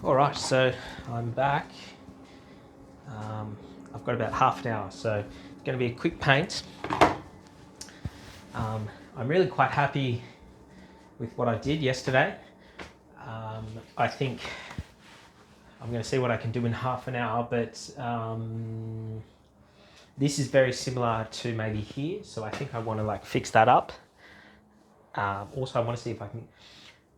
All right, so I'm back. I've got about half an hour, so it's going to be a quick paint. I'm really quite happy with what I did yesterday. I think I'm going to see what I can do in half an hour, but this is very similar to maybe here, so I think I want to fix that up. Also, I want to see if I can,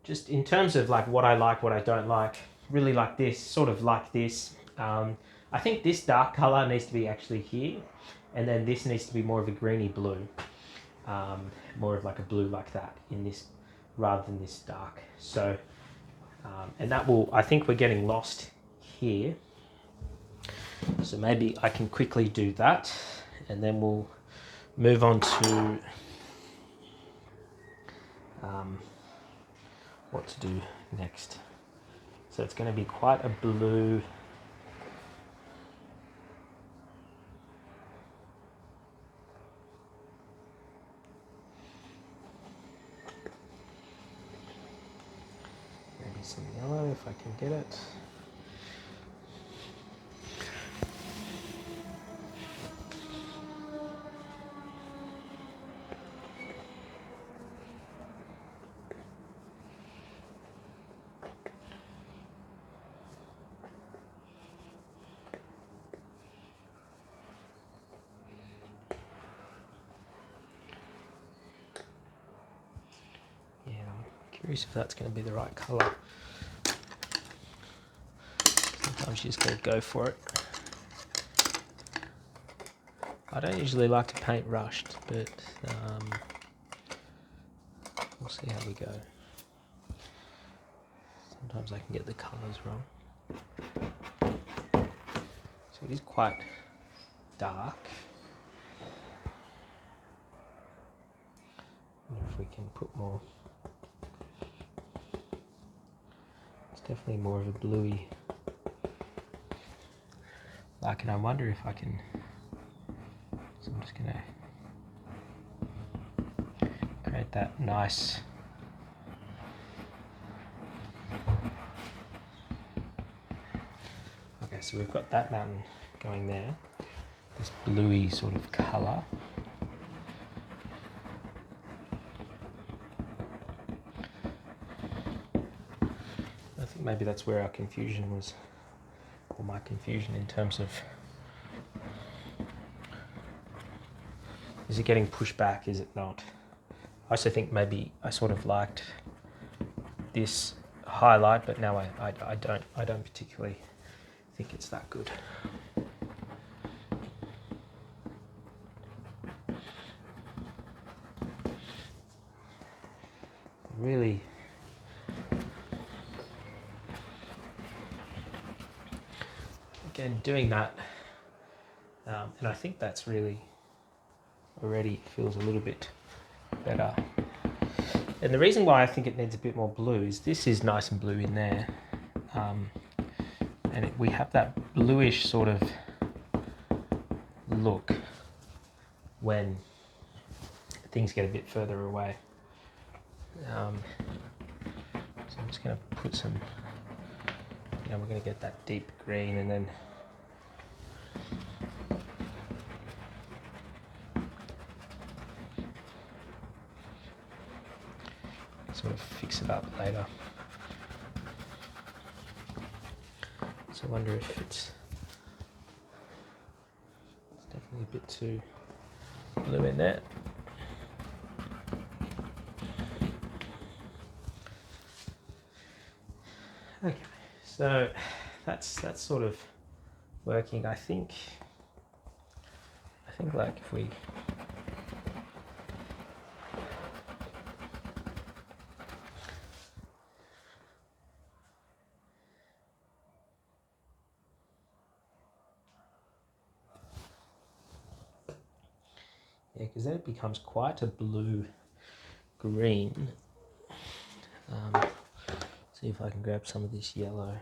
just in terms of what I like, what I don't like, really like this, sort of like this. I think this dark color needs to be actually here, and then this needs to be more of a greeny blue, more of a blue like that in this, rather than this dark. So, and that will, I think we're getting lost here. So maybe I can quickly do that, and then we'll move on to what to do next. So it's going to be quite a blue. Maybe some yellow if I can get it. Yeah, I'm curious if that's going to be the right colour. Sometimes you just got to go for it. I don't usually like to paint rushed, but we'll see how we go. Sometimes I can get the colours wrong. So it is quite dark. I wonder if we can put more. It's definitely more of a bluey. And I wonder if I can. So I'm just gonna create that nice. Okay, so we've got that mountain going there. This bluey sort of colour. I think maybe that's where our confusion was, or my confusion in terms of, is it getting pushed back, is it not? I also think maybe I sort of liked this highlight, but now I don't particularly think it's that good. Really, again, doing that, and I think that's really already feels a little bit better. And the reason why I think it needs a bit more blue is this is nice and blue in there, and we have that bluish sort of look when things get a bit further away. So I'm just going to put some, we're going to get that deep green, and then sort of fix it up later. So I wonder if it's definitely a bit too blue in there. Okay, so that's sort of working. I think if we because then it becomes quite a blue green. See if I can grab some of this yellow.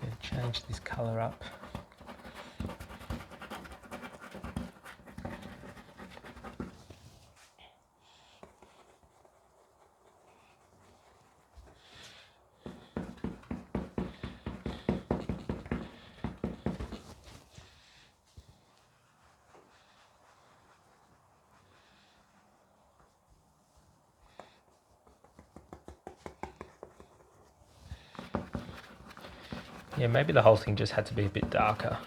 going to change this colour up. Yeah, maybe the whole thing just had to be a bit darker.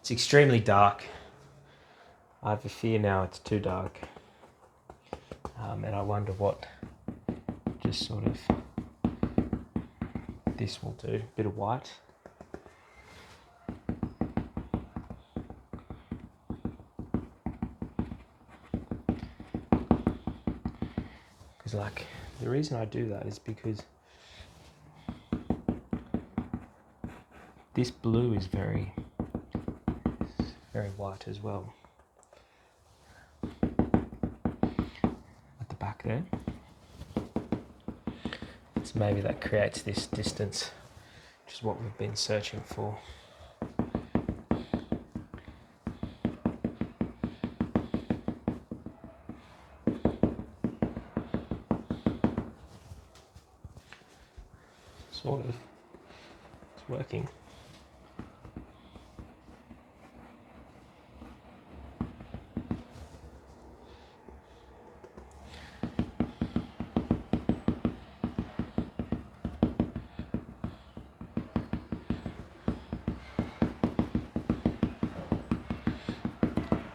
It's extremely dark. I have a fear now it's too dark. And I wonder what just sort of this will do. A bit of white. Because like, the reason I do that is because this blue is very white as well. At the back there. So maybe that creates this distance, which is what we've been searching for. Sort of. It's working.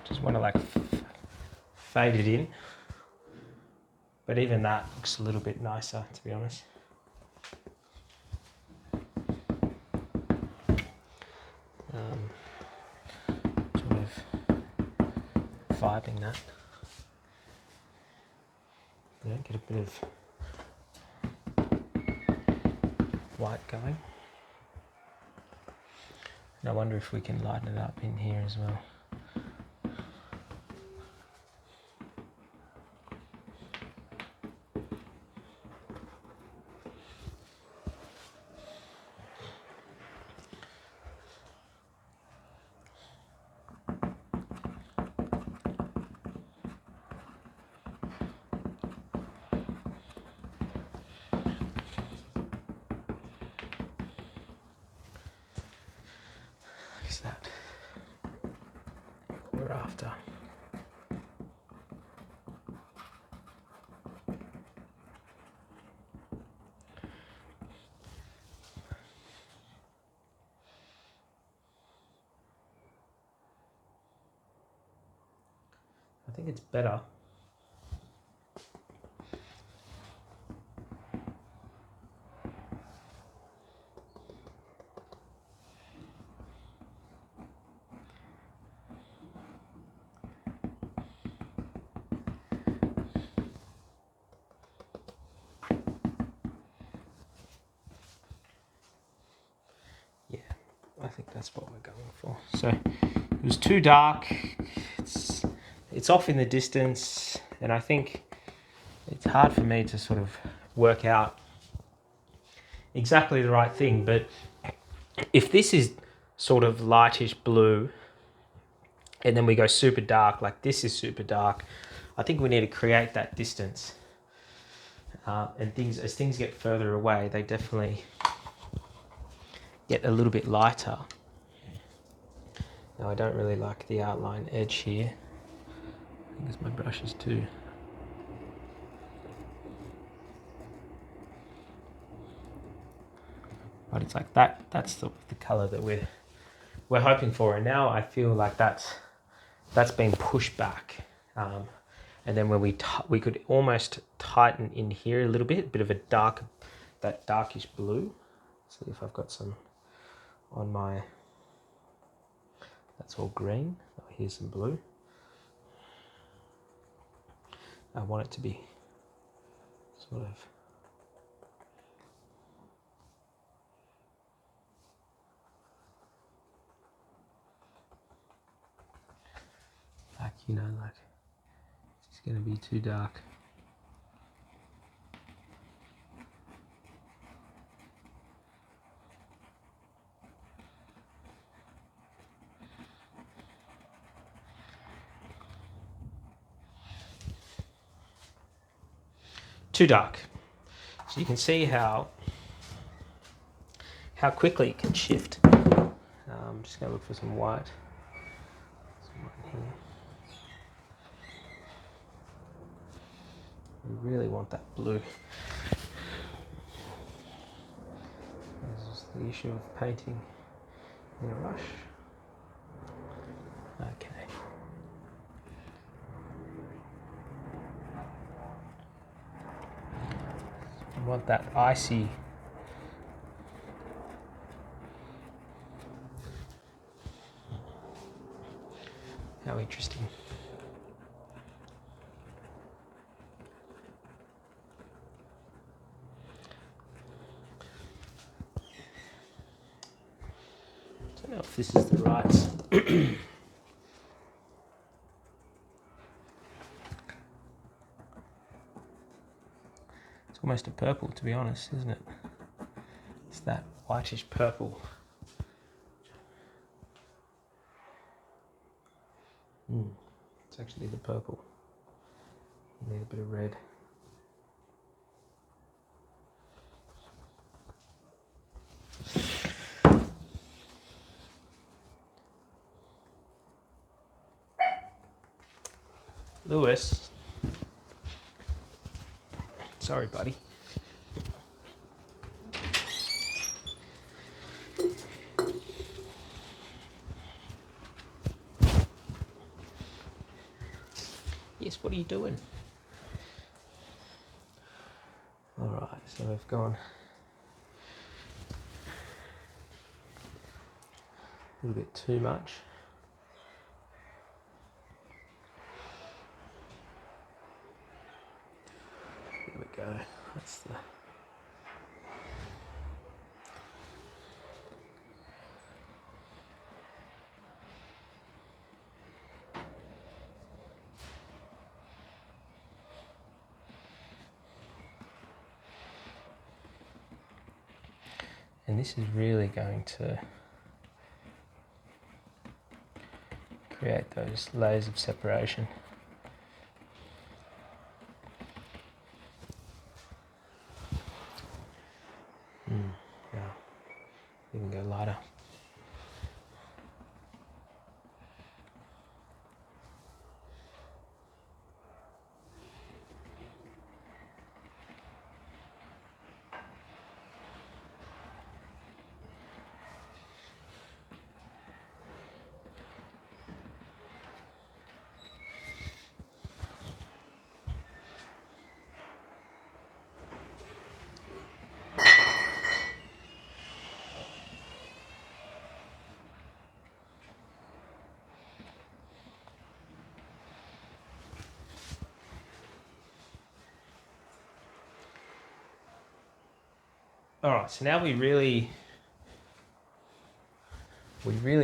Just want to like fade it in, but even that looks a little bit nicer, to be honest. Sort of vibing that. Yeah, get a bit of white going. And I wonder if we can lighten it up in here as well. Is that what we're after? I think it's better. Yeah, I think that's what we're going for. So it was too dark. It's off in the distance, and I think it's hard for me to sort of work out exactly the right thing. But if this is sort of lightish blue, and then we go super dark, like this is super dark, I think we need to create that distance. And as things get further away, they definitely get a little bit lighter. Now I don't really like the outline edge here. I think my brush is too. but it's like that. That's the color that we're hoping for. And now I feel like that's been pushed back. And then when we could almost tighten in here a little bit of a that darkish blue. See if I've got some on my. That's all green. Oh, here's some blue. I want it to be sort of. Like, you know, like it's going to be too dark. Too dark. So you can see how quickly it can shift. I'm just going to look for some white. Some white here. We really want that blue. This is the issue of painting in a rush. Okay. I want that icy. How interesting. I don't know if this is the right. It's almost a purple, to be honest, isn't it? It's that whitish purple. It's actually the purple. You need a bit of red. Lewis. Sorry, buddy. Yes, what are you doing? Alright, so we've gone a little bit too much. There we go. That's the. And this is really going to create those layers of separation. Yeah, even go lighter. All right, so now we really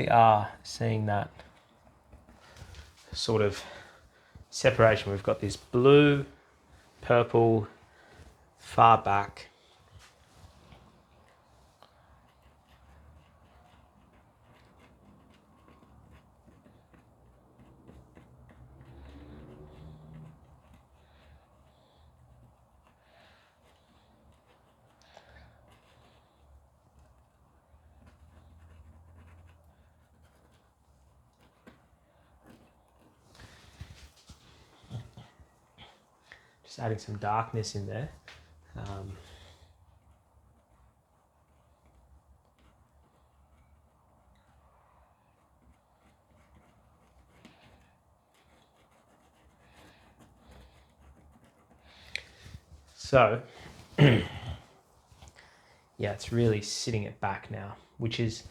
are seeing that sort of separation. We've got this blue, purple, far back. Just adding some darkness in there. So, yeah, it's really sitting it back now, which is,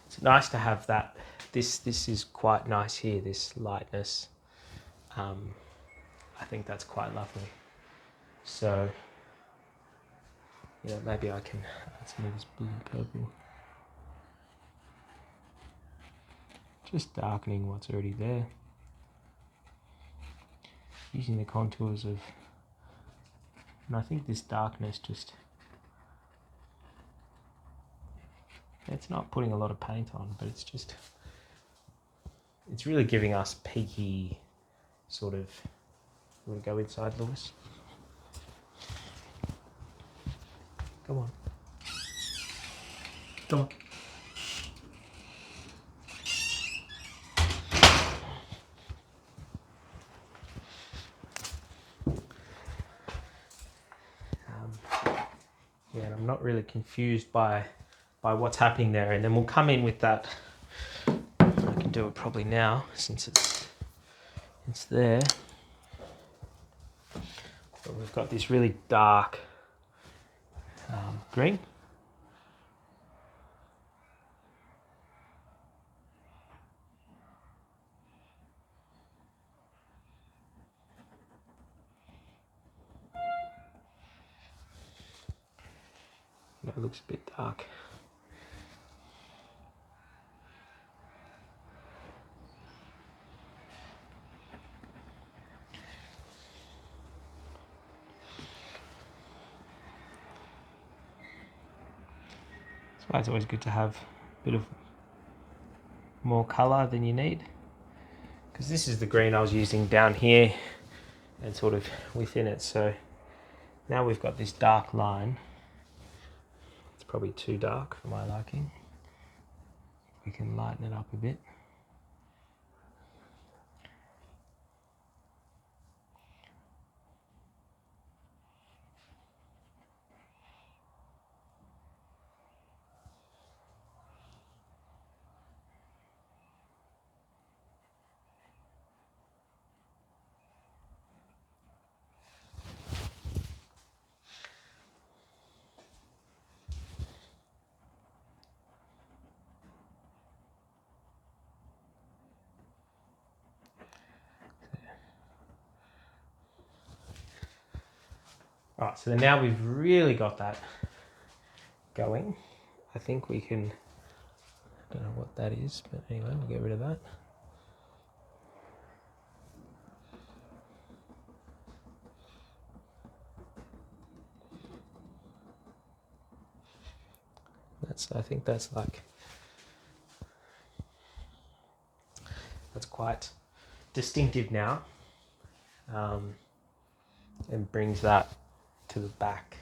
it's nice to have that. This is quite nice here, this lightness. I think that's quite lovely. So, maybe I can add some of this blue and purple. Just darkening what's already there. Using the contours of, and I think this darkness just, it's not putting a lot of paint on, but it's just, it's really giving us peaky sort of, you want to go inside, Lewis? Come on. Come on. Yeah, and I'm not really confused by what's happening there, and then we'll come in with that. I can do it probably now since it's there. But we've got this really dark green. That looks a bit dark. That's why it's always good to have a bit of more colour than you need. Because this is the green I was using down here and sort of within it. So now we've got this dark line. It's probably too dark for my liking. We can lighten it up a bit. All right, so now we've really got that going. I think we can, I don't know what that is, but anyway, we'll get rid of that. I think that's quite distinctive now, and brings that to the back.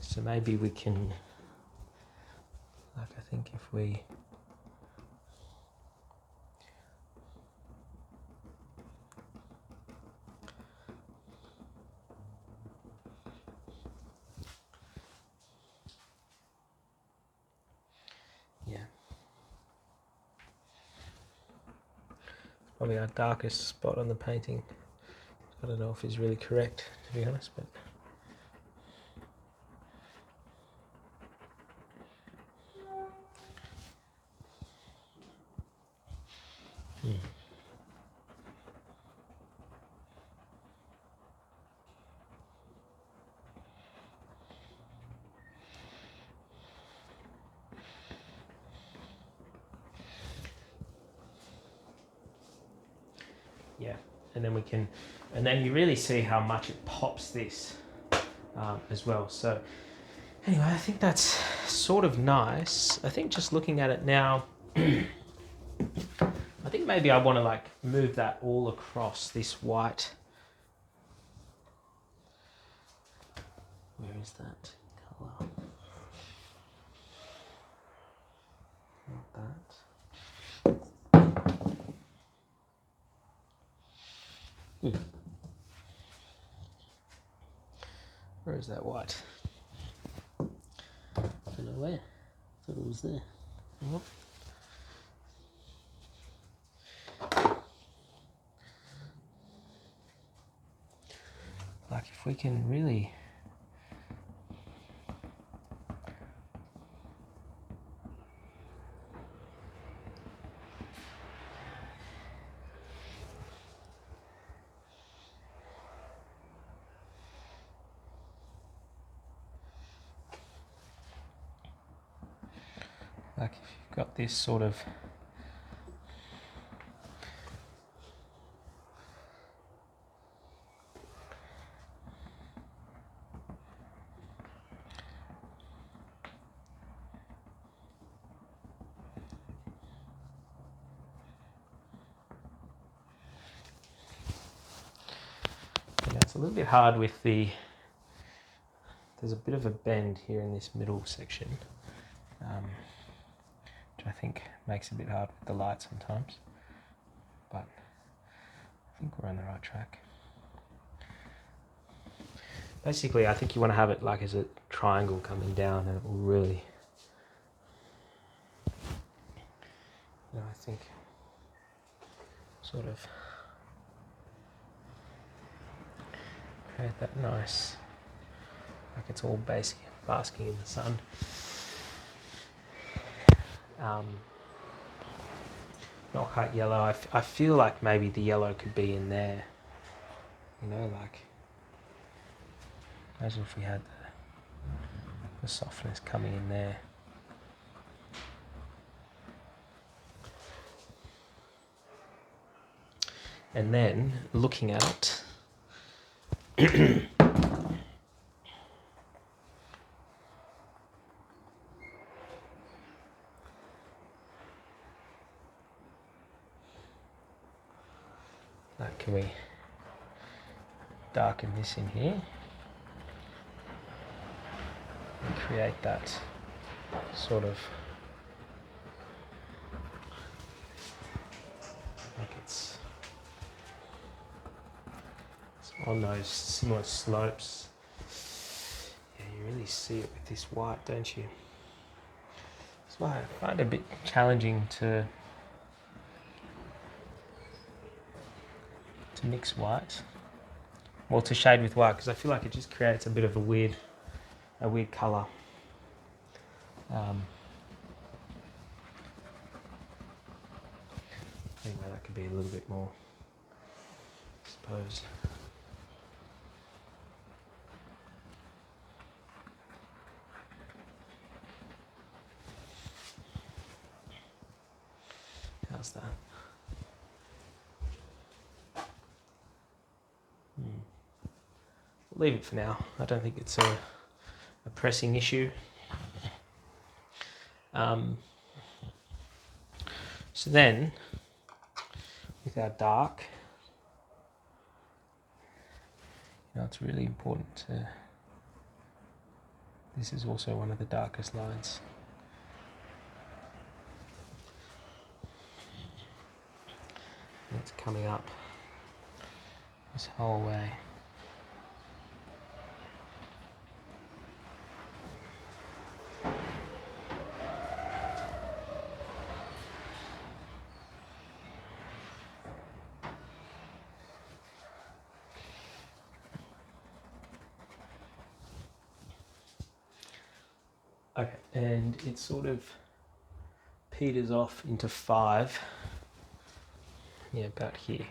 So maybe we can, I think if we, yeah, probably our darkest spot on the painting. I don't know if it's really correct, to be honest, but yeah, and then we can, and then you really see how much it pops this as well. So anyway, I think that's sort of nice. I think just looking at it now, I think maybe I want to like move that all across this white. Where is that colour? Not that. Where is that white? I don't know where. I thought it was there. Oh. Like if we can really like if you've got this sort of it's a little bit hard with there's a bit of a bend here in this middle section, which I think makes it a bit hard with the light sometimes, but I think we're on the right track. Basically, I think you want to have it like as a triangle coming down, and it will really, I think, sort of create that nice, like it's all basking in the sun. Not quite yellow. I feel like maybe the yellow could be in there. Like imagine if we had the softness coming in there. And then looking out, like, can we darken this in here and create that sort of, like it's on those similar slopes. Yeah, you really see it with this white, don't you? That's why I find it a bit challenging to mix white, or to shade with white, because I feel like it just creates a bit of a weird colour. Anyway, that could be a little bit more, I suppose. How's that? We'll leave it for now. I don't think it's a pressing issue. So then, with our dark, it's really important to, this is also one of the darkest lines. And it's coming up this whole way. Okay, and it sort of peters off into 5. Yeah, about here.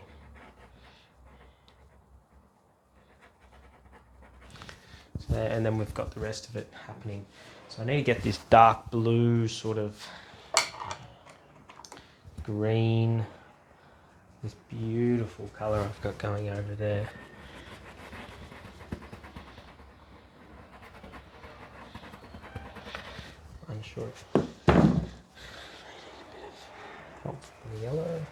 So, and then we've got the rest of it happening. So I need to get this dark blue, sort of green, this beautiful colour I've got going over there. Unsure if I need a bit of help from the yellow.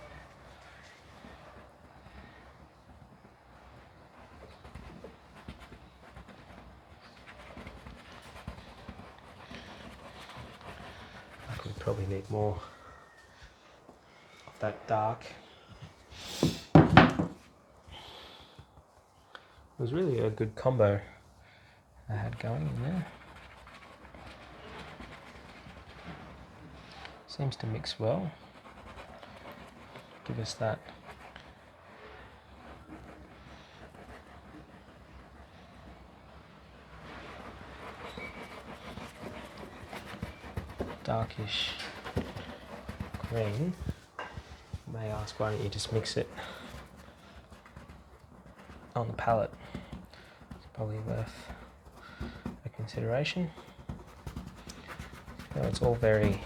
I could probably need more of that dark. It was really a good combo I had going in there. Seems to mix well. Give us that darkish green. You may ask, why don't you just mix it on the palette? It's probably worth a consideration. It's all very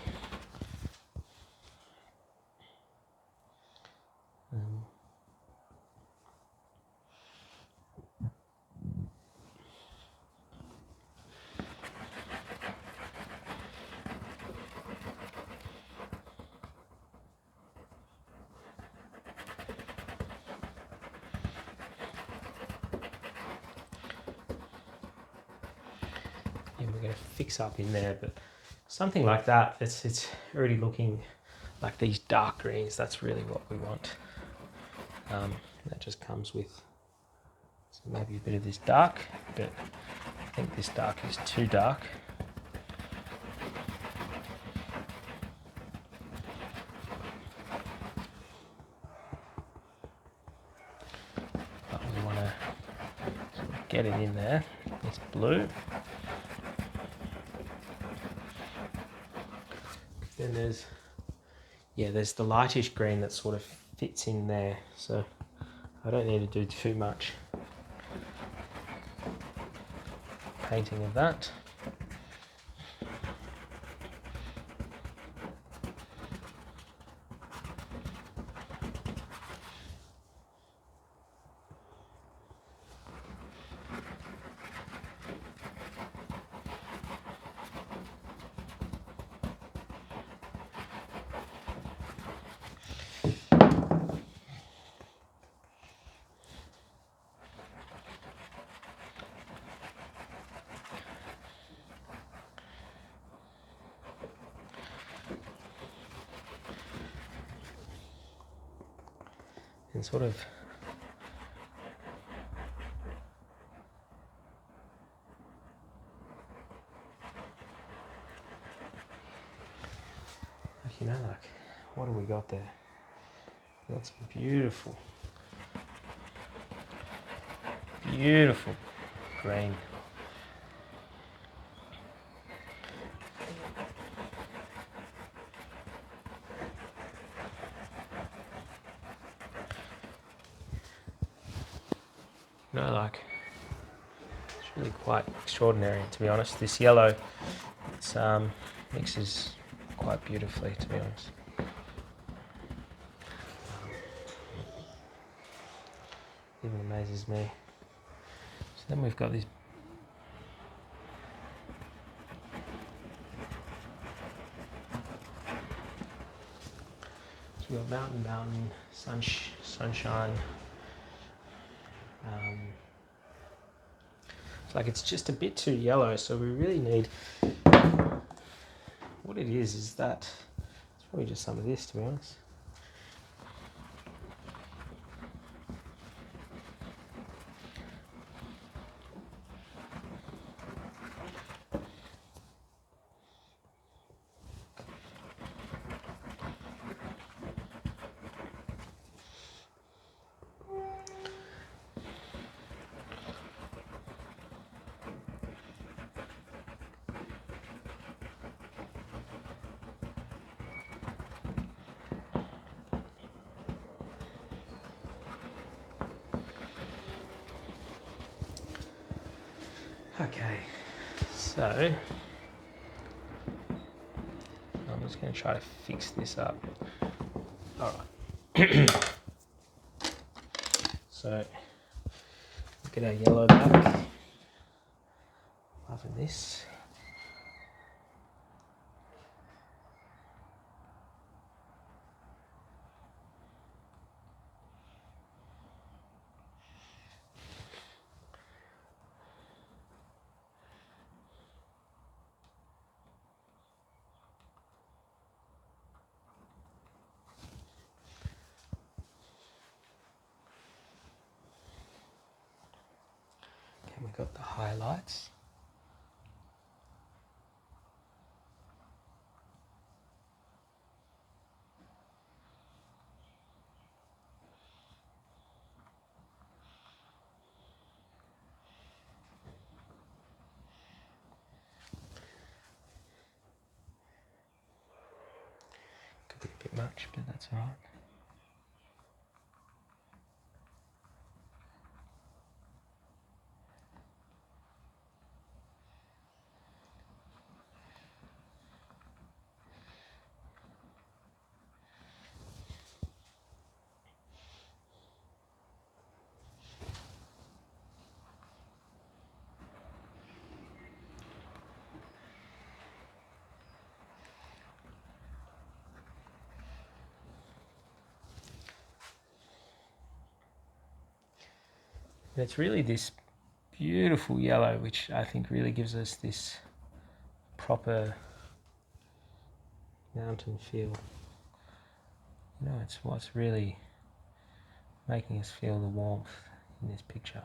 going to fix up in there, but something like that. It's already looking like these dark greens. That's really what we want. That just comes with maybe a bit of this dark, but I think this dark is too dark. But we want to sort of get it in there, this blue. Then there's the lightish green that sort of fits in there, so I don't need to do too much painting of that. And sort of like, what do we got there? Got some beautiful green. Like, it's really quite extraordinary, to be honest. This yellow, it's mixes quite beautifully, to be honest. Even amazes me. So then we've got these we've got mountain, sunshine. It's like it's just a bit too yellow, so we really need, what it is that it's probably just some of this, to be honest. Okay, so I'm just going to try to fix this up. All right. So get our yellow back. Loving this. Okay, we've got the highlights. Could be a bit much, but that's all right. And it's really this beautiful yellow which I think really gives us this proper mountain feel. You know, it's what's really making us feel the warmth in this picture.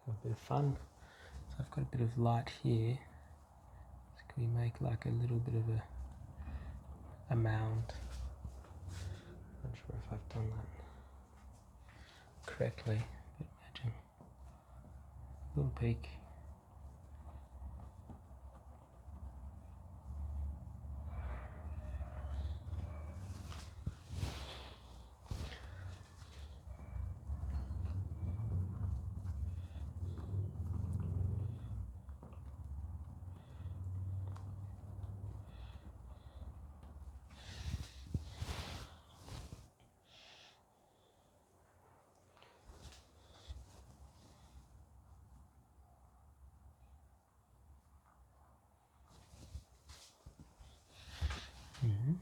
A bit of fun. So I've got a bit of light here. So can we make like a little bit of a mound? Not sure if I've done that correctly, but imagine a little peak. Mm-hmm.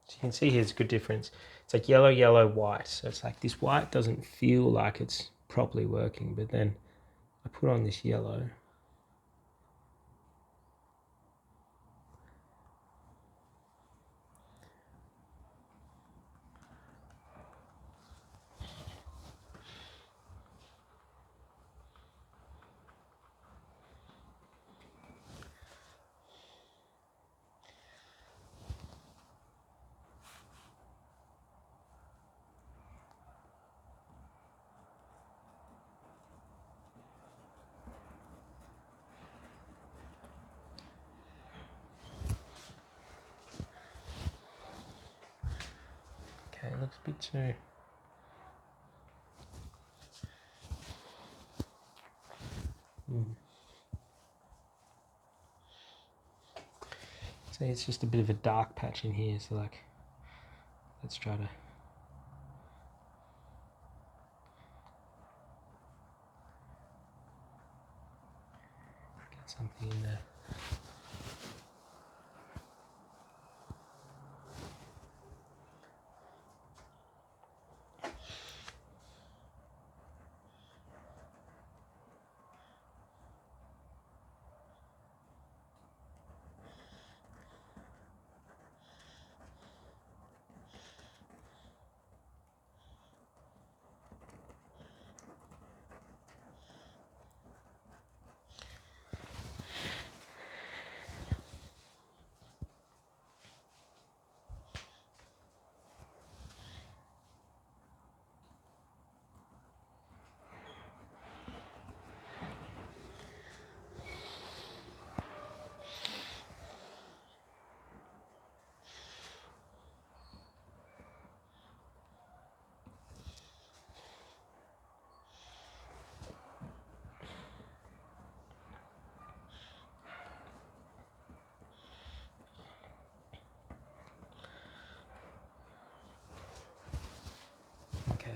So you can see here's a good difference. It's like yellow, yellow, white. So it's like this white doesn't feel like it's properly working, but then I put on this yellow. Okay, it looks a bit too... See, it's just a bit of a dark patch in here, so like, let's try to... get something in there. Okay.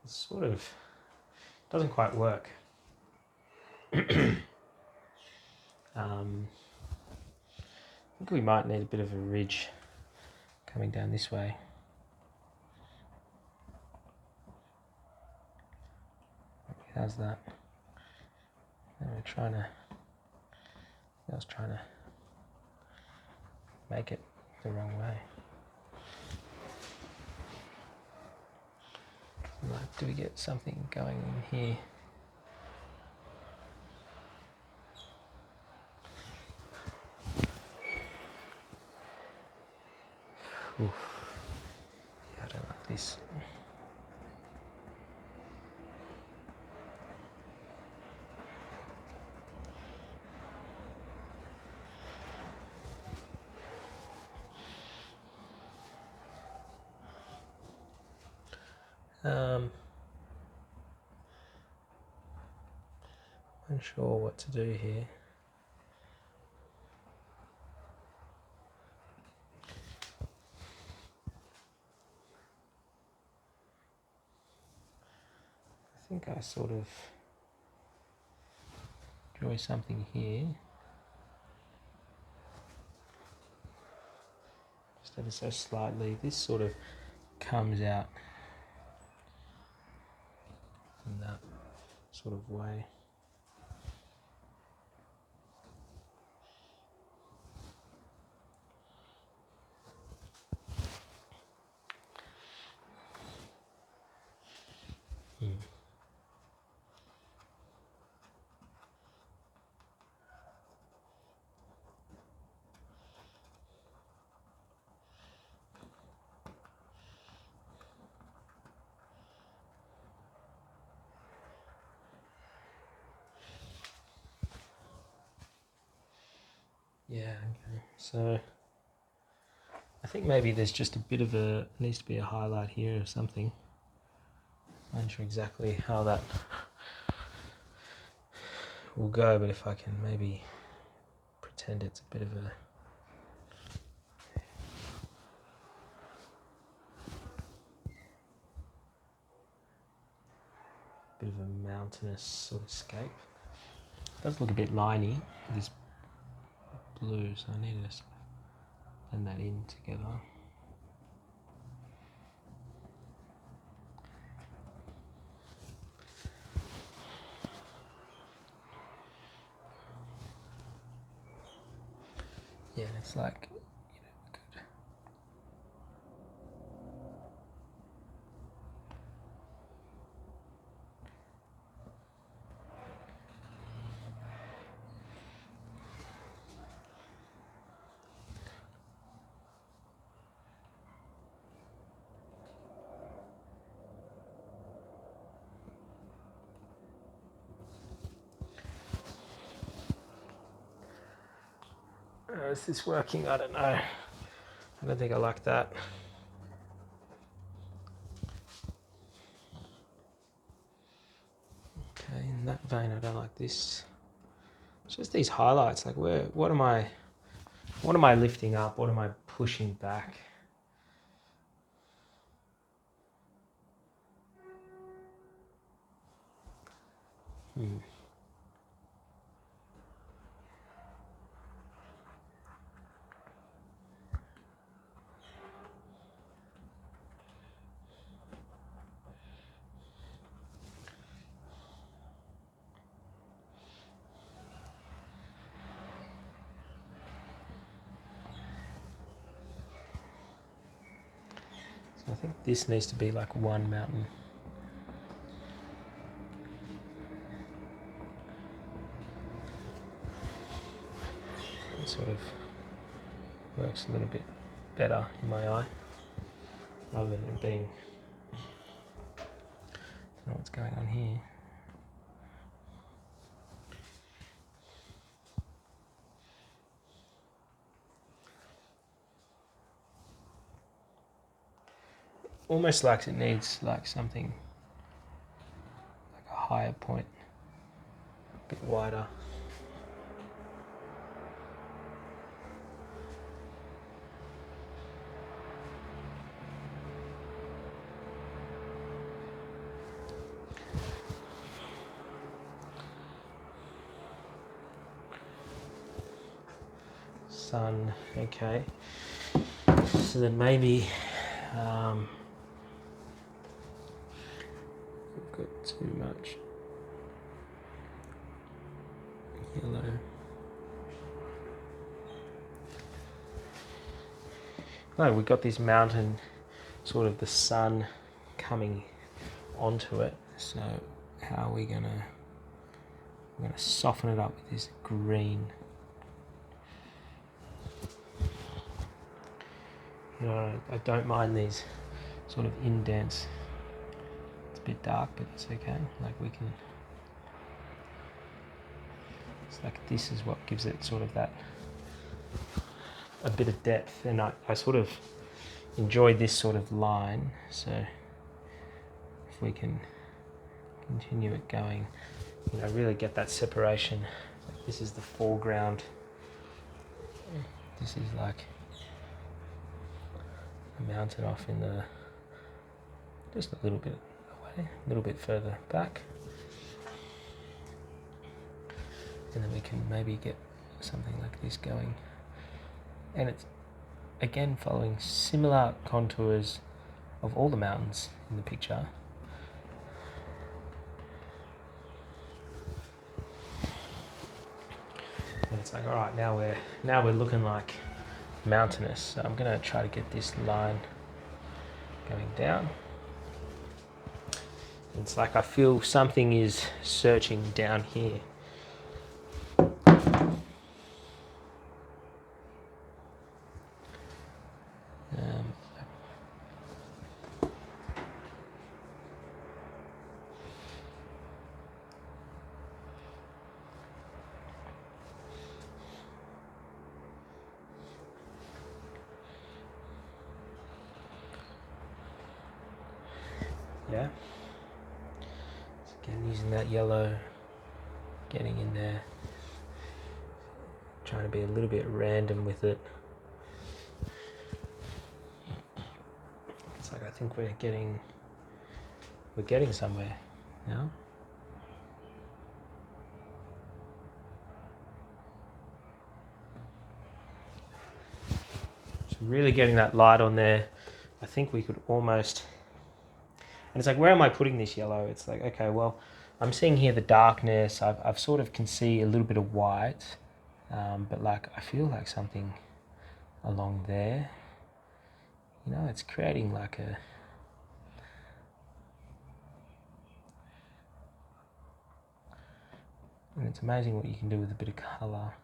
It sort of doesn't quite work. I think we might need a bit of a ridge coming down this way. How's that? And we're trying to, I was trying to make it the wrong way. Like, do we get something going in here? Oof. Yeah, I don't like this. Unsure what to do here. I think I sort of draw something here. Just ever so slightly. This sort of comes out in that sort of way. Yeah, okay. So I think maybe there's just a bit of needs to be a highlight here or something. I'm not sure exactly how that will go, but if I can maybe pretend it's a bit of a mountainous sort of scape. It does look a bit liney, this blue, so I need to sort of blend that in together. Yeah, it's like, good. Is this working? I don't know. I don't think I like that. Okay, in that vein, I don't like this. It's just these highlights. Like, what am I lifting up? What am I pushing back? So I think this needs to be like one mountain. It sort of works a little bit better in my eye, rather than it being, I don't know what's going on here. Almost like it needs like something, like a higher point, a bit wider. Sun, okay. So then maybe we've got too much yellow. No, we've got this mountain, sort of the sun coming onto it. So how are we gonna? I'm gonna soften it up with this green. You know, I don't mind these sort of indents. It's a bit dark, but it's okay. Like we can. It's like this is what gives it sort of that a bit of depth, and I sort of enjoy this sort of line. So if we can continue it going, you know, really get that separation. Like this is the foreground. This is like a mountain off in the just a little bit away, a little bit further back, and then we can maybe get something like this going. And it's again following similar contours of all the mountains in the picture. And it's like, all right, now we're looking like mountainous. So I'm gonna try to get this line going down. It's like I feel something is searching down here. Yeah. So again, using that yellow, getting in there, trying to be a little bit random with it. It's like I think we're getting somewhere now. So really getting that light on there. I think we could almost. And it's like, where am I putting this yellow? It's like, okay, well, I'm seeing here the darkness. I've sort of can see a little bit of white, but like I feel like something along there. You know, it's creating like a. And it's amazing what you can do with a bit of colour.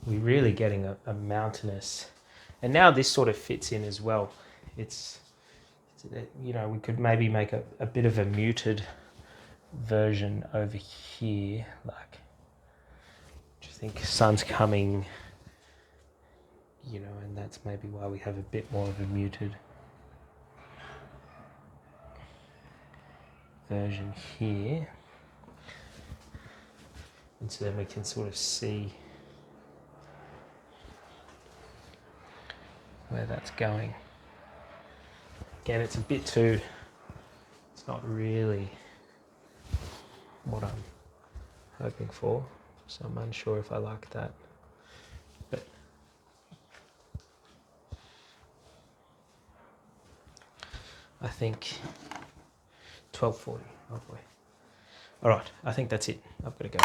We're really getting a mountainous. And now this sort of fits in as well. It's you know, we could maybe make a bit of a muted version over here, like, do you think sun's coming, you know, and that's maybe why we have a bit more of a muted version here. And so then we can sort of see where that's going. Again, it's a bit too, it's not really what I'm hoping for, so I'm unsure if I like that. But I think 12:40, oh boy. All right, I think that's it. I've got to go.